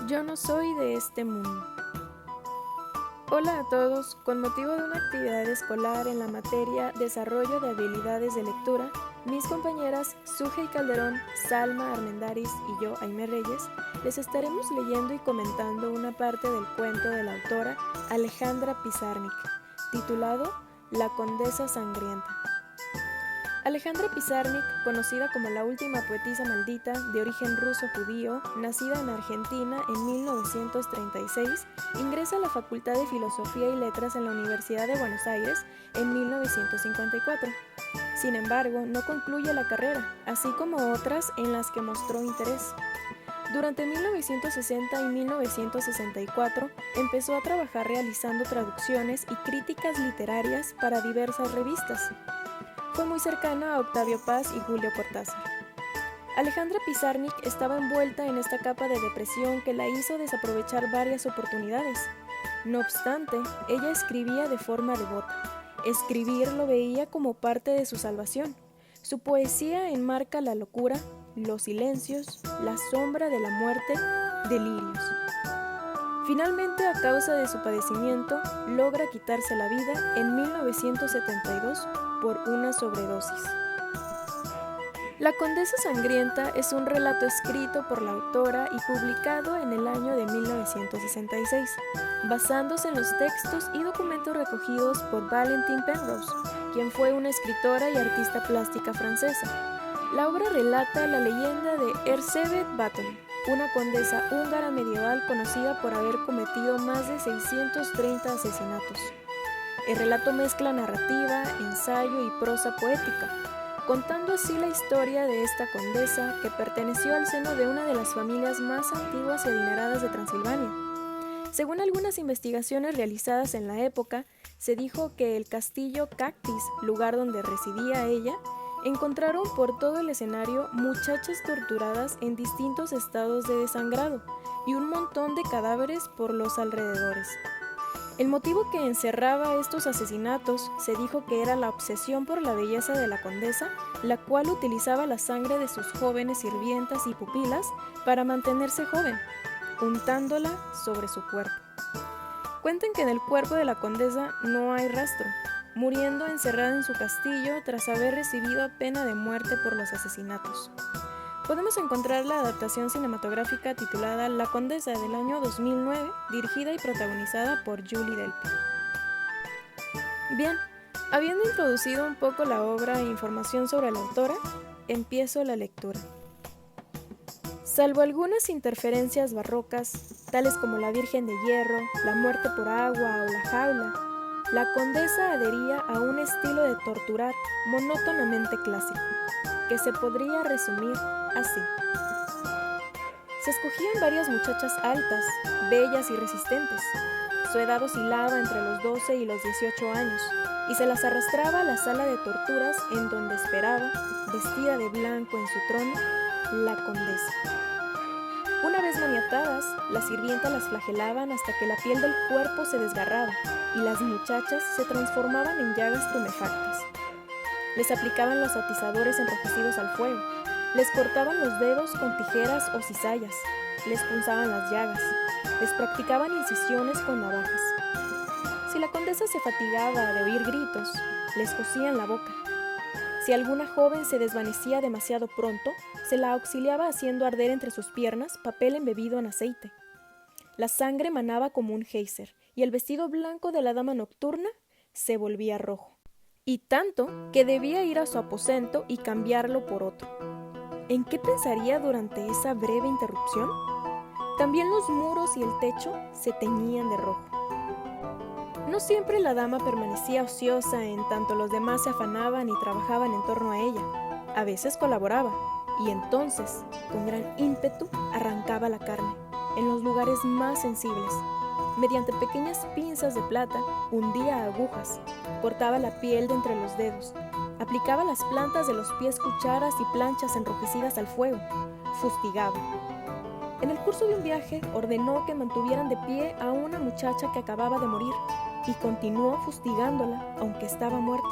Yo no soy de este mundo. Hola a todos, con motivo de una actividad escolar en la materia Desarrollo de habilidades de lectura, mis compañeras Sujei Calderón, Salma Armendáriz y yo, Aimé Reyes, les estaremos leyendo y comentando una parte del cuento de la autora Alejandra Pizarnik, titulado La Condesa Sangrienta. Alejandra Pizarnik, conocida como la última poetisa maldita, de origen ruso-judío, nacida en Argentina en 1936, ingresa a la Facultad de Filosofía y Letras en la Universidad de Buenos Aires en 1954. Sin embargo, no concluye la carrera, así como otras en las que mostró interés. Durante 1960 y 1964 empezó a trabajar realizando traducciones y críticas literarias para diversas revistas. Fue muy cercana a Octavio Paz y Julio Cortázar. Alejandra Pizarnik estaba envuelta en esta capa de depresión que la hizo desaprovechar varias oportunidades. No obstante, ella escribía de forma devota. Escribir lo veía como parte de su salvación. Su poesía enmarca la locura, los silencios, la sombra de la muerte, delirios. Finalmente, a causa de su padecimiento, logra quitarse la vida en 1972 por una sobredosis. La Condesa Sangrienta es un relato escrito por la autora y publicado en el año de 1966, basándose en los textos y documentos recogidos por Valentine Penrose, quien fue una escritora y artista plástica francesa. La obra relata la leyenda de Erzsébet Báthory, una condesa húngara medieval conocida por haber cometido más de 630 asesinatos. El relato mezcla narrativa, ensayo y prosa poética, contando así la historia de esta condesa que perteneció al seno de una de las familias más antiguas y adineradas de Transilvania. Según algunas investigaciones realizadas en la época, se dijo que el castillo Cactis, lugar donde residía ella, encontraron por todo el escenario muchachas torturadas en distintos estados de desangrado y un montón de cadáveres por los alrededores. El motivo que encerraba estos asesinatos se dijo que era la obsesión por la belleza de la condesa, la cual utilizaba la sangre de sus jóvenes sirvientas y pupilas para mantenerse joven, untándola sobre su cuerpo. Cuentan que en el cuerpo de la condesa no hay rastro, muriendo encerrada en su castillo tras haber recibido pena de muerte por los asesinatos. Podemos encontrar la adaptación cinematográfica titulada La Condesa del año 2009, dirigida y protagonizada por Julie Delpy. Bien, habiendo introducido un poco la obra e información sobre la autora, empiezo la lectura. Salvo algunas interferencias barrocas, tales como la Virgen de Hierro, la muerte por agua o la jaula, la condesa adhería a un estilo de torturar monótonamente clásico, que se podría resumir así. Se escogían varias muchachas altas, bellas y resistentes. Su edad oscilaba entre los 12 y los 18 años, y se las arrastraba a la sala de torturas en donde esperaba, vestida de blanco en su trono, la condesa. Una vez maniatadas, las sirvientas las flagelaban hasta que la piel del cuerpo se desgarraba y las muchachas se transformaban en llagas tumefactas. Les aplicaban los atizadores enrojecidos al fuego, les cortaban los dedos con tijeras o cizallas, les punzaban las llagas, les practicaban incisiones con navajas. Si la condesa se fatigaba de oír gritos, les cosían la boca. Si alguna joven se desvanecía demasiado pronto, se la auxiliaba haciendo arder entre sus piernas papel embebido en aceite. La sangre manaba como un geyser, y el vestido blanco de la dama nocturna se volvía rojo. Y tanto que debía ir a su aposento y cambiarlo por otro. ¿En qué pensaría durante esa breve interrupción? También los muros y el techo se teñían de rojo. No siempre la dama permanecía ociosa en tanto los demás se afanaban y trabajaban en torno a ella. A veces colaboraba, y entonces, con gran ímpetu, arrancaba la carne, en los lugares más sensibles. Mediante pequeñas pinzas de plata, hundía agujas, cortaba la piel de entre los dedos, aplicaba las plantas de los pies cucharas y planchas enrojecidas al fuego, fustigaba. En el curso de un viaje, ordenó que mantuvieran de pie a una muchacha que acababa de morir, y continuó fustigándola, aunque estaba muerta.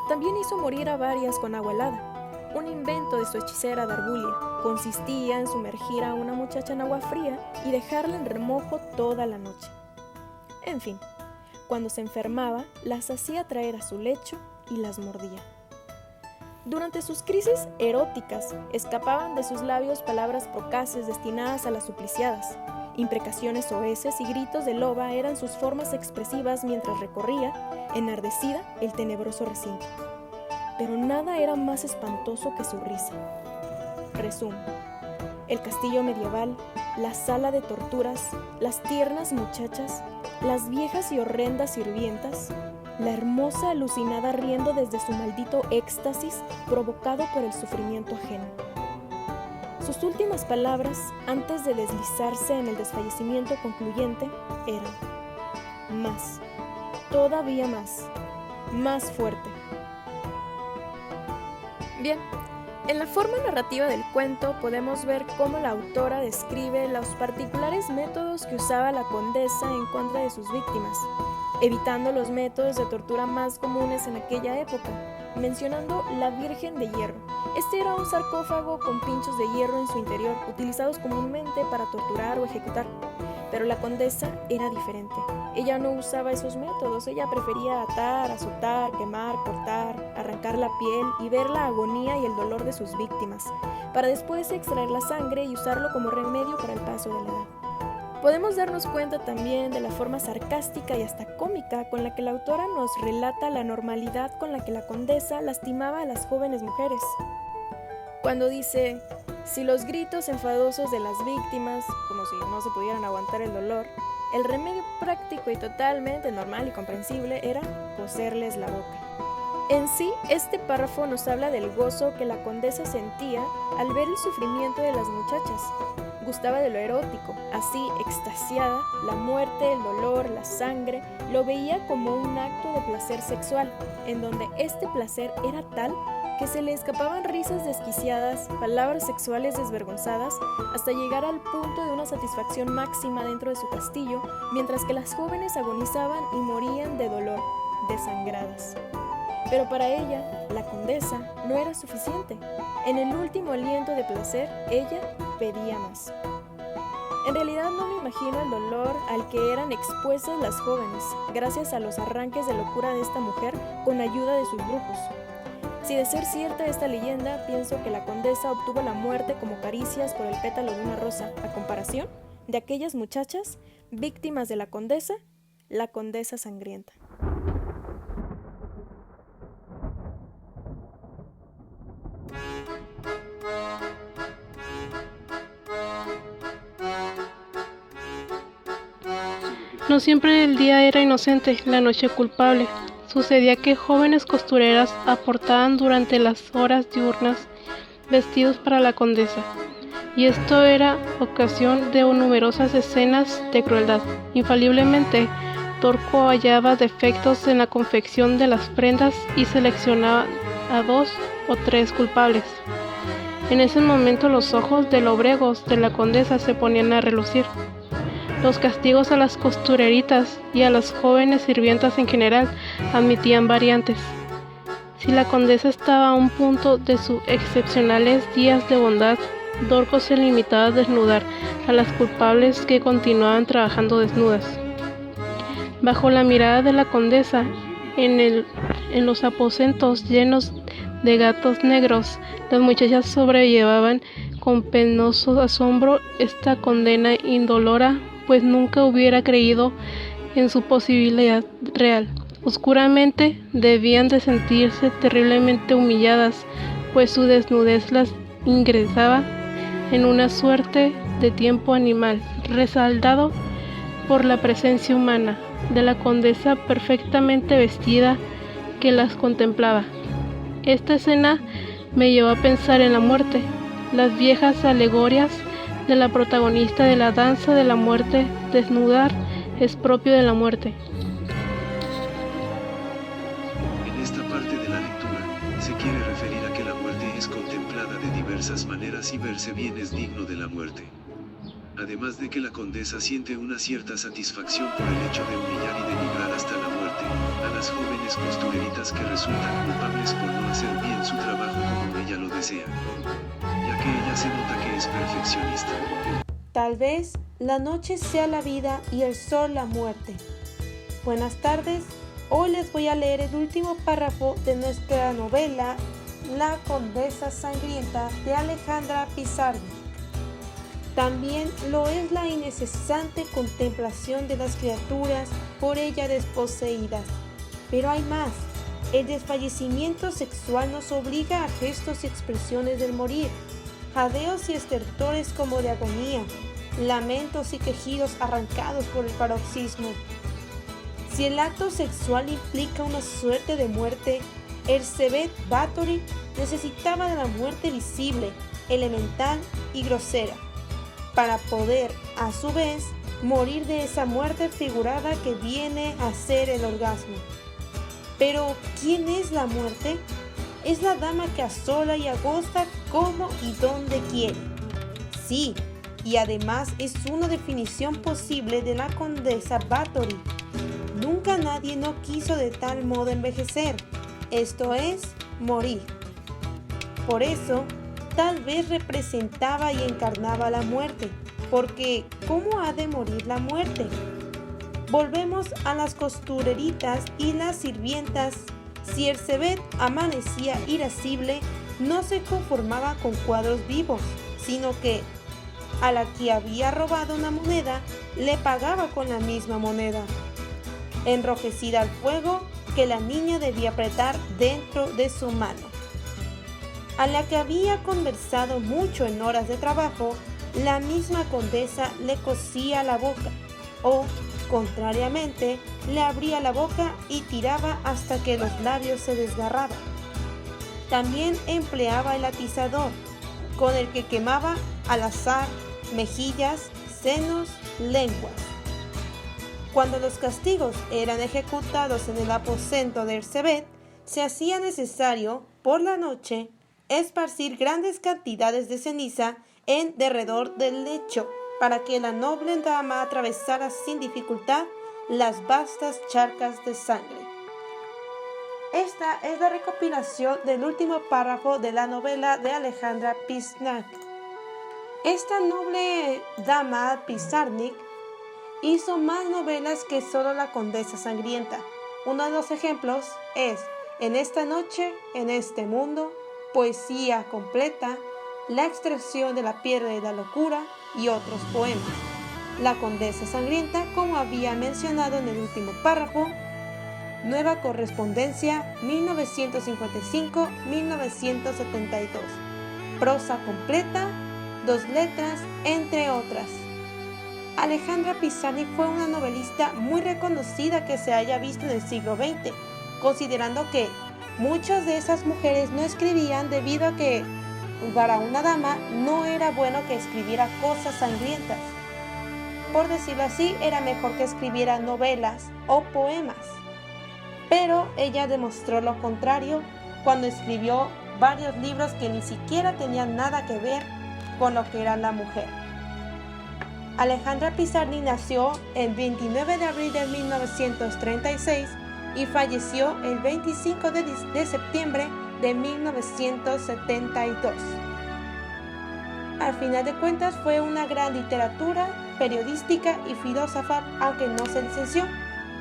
También hizo morir a varias con agua helada, un invento de su hechicera Darbulia, consistía en sumergir a una muchacha en agua fría y dejarla en remojo toda la noche. En fin, cuando se enfermaba, las hacía traer a su lecho y las mordía. Durante sus crisis eróticas, escapaban de sus labios palabras procaces destinadas a las supliciadas. Imprecaciones soeces y gritos de loba eran sus formas expresivas mientras recorría, enardecida, el tenebroso recinto. Pero nada era más espantoso que su risa. Resumo: el castillo medieval, la sala de torturas, las tiernas muchachas, las viejas y horrendas sirvientas, la hermosa alucinada riendo desde su maldito éxtasis provocado por el sufrimiento ajeno. Sus últimas palabras, antes de deslizarse en el desfallecimiento concluyente, eran: más, todavía más fuerte. Bien, en la forma narrativa del cuento podemos ver cómo la autora describe los particulares métodos que usaba la condesa en contra de sus víctimas, evitando los métodos de tortura más comunes en aquella época, mencionando la Virgen de Hierro. Este era un sarcófago con pinchos de hierro en su interior, utilizados comúnmente para torturar o ejecutar. Pero la condesa era diferente. Ella no usaba esos métodos, ella prefería atar, azotar, quemar, cortar, arrancar la piel y ver la agonía y el dolor de sus víctimas, para después extraer la sangre y usarlo como remedio para el paso de la edad. Podemos darnos cuenta también de la forma sarcástica y hasta cómica con la que la autora nos relata la normalidad con la que la condesa lastimaba a las jóvenes mujeres. Cuando dice: si los gritos enfadosos de las víctimas, como si no se pudieran aguantar el dolor, el remedio práctico y totalmente normal y comprensible era coserles la boca. En sí, este párrafo nos habla del gozo que la condesa sentía al ver el sufrimiento de las muchachas. Gustaba de lo erótico, así, extasiada, la muerte, el dolor, la sangre, lo veía como un acto de placer sexual, en donde este placer era tal que se le escapaban risas desquiciadas, palabras sexuales desvergonzadas, hasta llegar al punto de una satisfacción máxima dentro de su castillo, mientras que las jóvenes agonizaban y morían de dolor, desangradas. Pero para ella, la condesa, no era suficiente. En el último aliento de placer, ella pedía más. En realidad no me imagino el dolor al que eran expuestas las jóvenes, gracias a los arranques de locura de esta mujer con ayuda de sus brujos. Si de ser cierta esta leyenda, pienso que la condesa obtuvo la muerte como caricias por el pétalo de una rosa, a comparación de aquellas muchachas víctimas de la condesa sangrienta. No siempre el día era inocente, la noche culpable. Sucedía que jóvenes costureras aportaban durante las horas diurnas vestidos para la condesa, y esto era ocasión de numerosas escenas de crueldad. Infaliblemente, Torco hallaba defectos en la confección de las prendas y seleccionaba a 2 o 3 culpables. En ese momento los ojos de lobregos de la condesa se ponían a relucir. Los castigos a las costureritas y a las jóvenes sirvientas en general admitían variantes. Si la condesa estaba a un punto de sus excepcionales días de bondad, Dorco se limitaba a desnudar a las culpables que continuaban trabajando desnudas. Bajo la mirada de la condesa, en los aposentos llenos de gatos negros, las muchachas sobrellevaban con penoso asombro esta condena indolora, pues nunca hubiera creído en su posibilidad real. Oscuramente debían de sentirse terriblemente humilladas, pues su desnudez las ingresaba en una suerte de tiempo animal, resaldado por la presencia humana de la condesa perfectamente vestida que las contemplaba. Esta escena me llevó a pensar en la muerte, las viejas alegorias de la protagonista de la danza de la muerte. Desnudar es propio de la muerte. En esta parte de la lectura, se quiere referir a que la muerte es contemplada de diversas maneras y verse bien es digno de la muerte. Además de que la condesa siente una cierta satisfacción por el hecho de humillar y denigrar hasta la muerte a las jóvenes costureritas que resultan culpables por no hacer bien su trabajo como ella. ella lo desea, ya que ella se nota que es perfeccionista. Tal vez la noche sea la vida y el sol la muerte. Buenas tardes, hoy les voy a leer el último párrafo de nuestra novela La Condesa Sangrienta de Alejandra Pizarnik. También lo es la incesante contemplación de las criaturas por ella desposeídas. Pero hay más. El desfallecimiento sexual nos obliga a gestos y expresiones del morir, jadeos y estertores como de agonía, lamentos y quejidos arrancados por el paroxismo. Si el acto sexual implica una suerte de muerte, Elizabeth Bathory necesitaba de la muerte visible, elemental y grosera, para poder, a su vez, morir de esa muerte figurada que viene a ser el orgasmo. Pero, ¿quién es la muerte? Es la dama que asola y agosta como y donde quiere. Sí, y además es una definición posible de la condesa Bathory. Nunca nadie no quiso de tal modo envejecer, esto es, morir. Por eso, tal vez representaba y encarnaba la muerte, porque ¿cómo ha de morir la muerte? Volvemos a las costureritas y las sirvientas. Si Elizabeth amanecía irascible, no se conformaba con cuadros vivos, sino que a la que había robado una moneda, le pagaba con la misma moneda, enrojecida al fuego que la niña debía apretar dentro de su mano. A la que había conversado mucho en horas de trabajo, la misma condesa le cosía la boca, o, contrariamente, le abría la boca y tiraba hasta que los labios se desgarraban. También empleaba el atizador, con el que quemaba al azar mejillas, senos, lenguas. Cuando los castigos eran ejecutados en el aposento de Elizabeth, se hacía necesario, por la noche, esparcir grandes cantidades de ceniza en derredor del lecho, para que la noble dama atravesara sin dificultad las vastas charcas de sangre. Esta es la recopilación del último párrafo de la novela de Alejandra Pizarnik. Esta noble dama Pizarnik hizo más novelas que solo La Condesa Sangrienta. Uno de los ejemplos es En esta noche, en este mundo, Poesía completa, La extracción de la piedra de la locura y otros poemas. La Condesa Sangrienta, como había mencionado en el último párrafo, Nueva Correspondencia, 1955-1972. Prosa completa, 2 letras, entre otras. Alejandra Pizarnik fue una novelista muy reconocida que se haya visto en el siglo XX, considerando que muchas de esas mujeres no escribían debido a que para una dama no era bueno que escribiera cosas sangrientas. Por decirlo así, era mejor que escribiera novelas o poemas. Pero ella demostró lo contrario cuando escribió varios libros que ni siquiera tenían nada que ver con lo que era la mujer. Alejandra Pizarnik nació el 29 de abril de 1936 y falleció el 25 de septiembre de 1972. Al final de cuentas fue una gran literatura, periodística y filósofa, aunque no se licenció.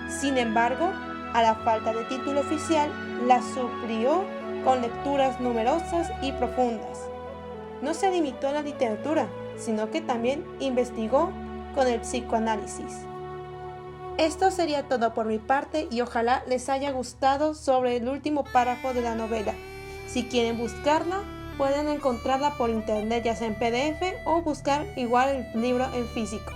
Sin embargo, a la falta de título oficial, la suplió con lecturas numerosas y profundas. No se limitó a la literatura, sino que también investigó con el psicoanálisis. Esto sería todo por mi parte y ojalá les haya gustado sobre el último párrafo de la novela. Si quieren buscarla, pueden encontrarla por internet, ya sea en PDF o buscar igual el libro en físico.